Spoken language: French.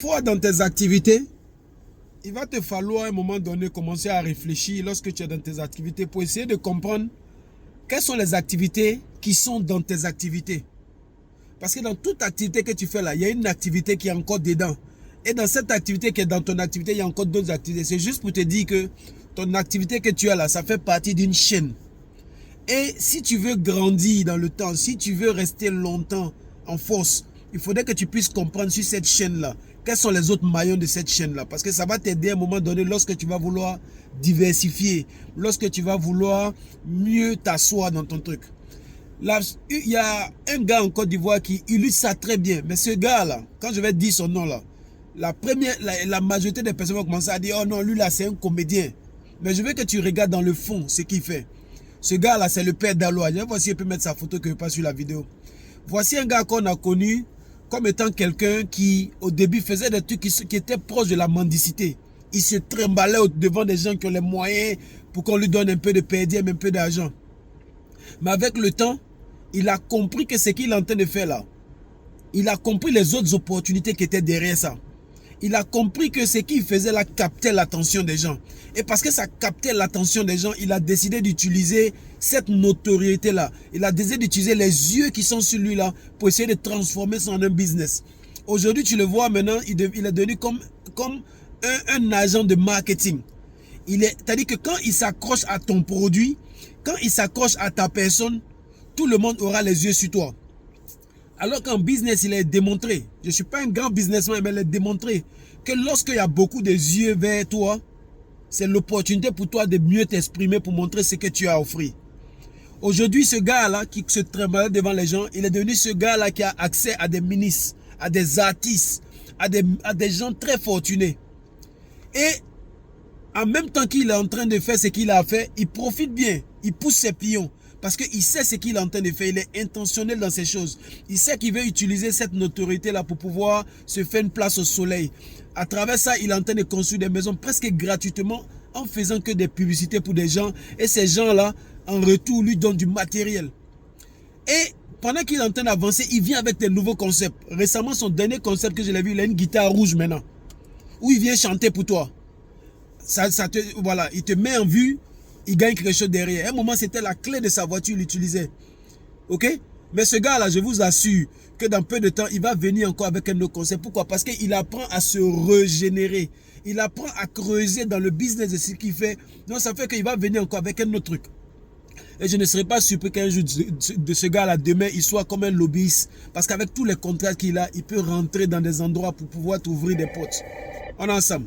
Fois dans tes activités, il va te falloir à un moment donné commencer à réfléchir lorsque tu es dans tes activités pour essayer de comprendre quelles sont les activités qui sont dans tes activités. Parce que dans toute activité que tu fais là, il y a une activité qui est encore dedans. Et dans cette activité qui est dans ton activité, il y a encore d'autres activités. C'est juste pour te dire que ton activité que tu as là, ça fait partie d'une chaîne. Et si tu veux grandir dans le temps, si tu veux rester longtemps en force, il faudrait que tu puisses comprendre sur cette chaîne-là, quels sont les autres maillons de cette chaîne-là. Parce que ça va t'aider à un moment donné lorsque tu vas vouloir diversifier, lorsque tu vas vouloir mieux t'asseoir dans ton truc. Là, il y a un gars en Côte d'Ivoire qui illustre ça très bien. Mais ce gars-là, quand je vais dire son nom là, la majorité des personnes vont commencer à dire « Oh non, lui là, c'est un comédien. » Mais je veux que tu regardes dans le fond ce qu'il fait. Ce gars-là, c'est le père d'Aloa. Je vais voir si il peut mettre sa photo que je passe sur la vidéo. Voici un gars qu'on a connu comme étant quelqu'un qui, au début, faisait des trucs qui étaient proches de la mendicité. Il se trimballait devant des gens qui ont les moyens pour qu'on lui donne un peu de PDM, un peu d'argent. Mais avec le temps, il a compris que ce qu'il est en train de faire là, il a compris les autres opportunités qui étaient derrière ça. Il a compris que ce qu'il faisait là captait l'attention des gens. Et parce que ça captait l'attention des gens, il a décidé d'utiliser cette notoriété-là. Il a décidé d'utiliser les yeux qui sont sur lui là pour essayer de transformer ça en un business. Aujourd'hui, tu le vois maintenant, il est devenu comme un agent de marketing. C'est-à-dire que quand il s'accroche à ton produit, quand il s'accroche à ta personne, tout le monde aura les yeux sur toi. Alors qu'en business, il est démontré, je ne suis pas un grand businessman, mais il est démontré que lorsqu'il y a beaucoup de yeux vers toi, c'est l'opportunité pour toi de mieux t'exprimer pour montrer ce que tu as offert. Aujourd'hui, ce gars-là qui se trimballe devant les gens, il est devenu ce gars-là qui a accès à des ministres, à des artistes, à des gens très fortunés. Et en même temps qu'il est en train de faire ce qu'il a fait, il profite bien, il pousse ses pions. Parce qu'il sait ce qu'il est en train de faire, il est intentionnel dans ces choses. Il sait qu'il veut utiliser cette notoriété-là pour pouvoir se faire une place au soleil. À travers ça, il est en train de construire des maisons presque gratuitement en faisant que des publicités pour des gens. Et ces gens-là, en retour, lui donnent du matériel. Et pendant qu'il est en train d'avancer, il vient avec des nouveaux concepts. Récemment, son dernier concept que je l'ai vu, il a une guitare rouge maintenant. Où il vient chanter pour toi. Voilà, il te met en vue. Il gagne quelque chose derrière. À un moment, c'était la clé de sa voiture, il l'utilisait. Ok? Mais ce gars-là, je vous assure que dans peu de temps, il va venir encore avec un autre concept. Pourquoi? Parce qu'il apprend à se régénérer. Il apprend à creuser dans le business de ce qu'il fait. Donc, ça fait qu'il va venir encore avec un autre truc. Et je ne serais pas surpris qu'un jour de ce gars-là, demain, il soit comme un lobbyiste. Parce qu'avec tous les contrats qu'il a, il peut rentrer dans des endroits pour pouvoir t'ouvrir des portes. On est ensemble.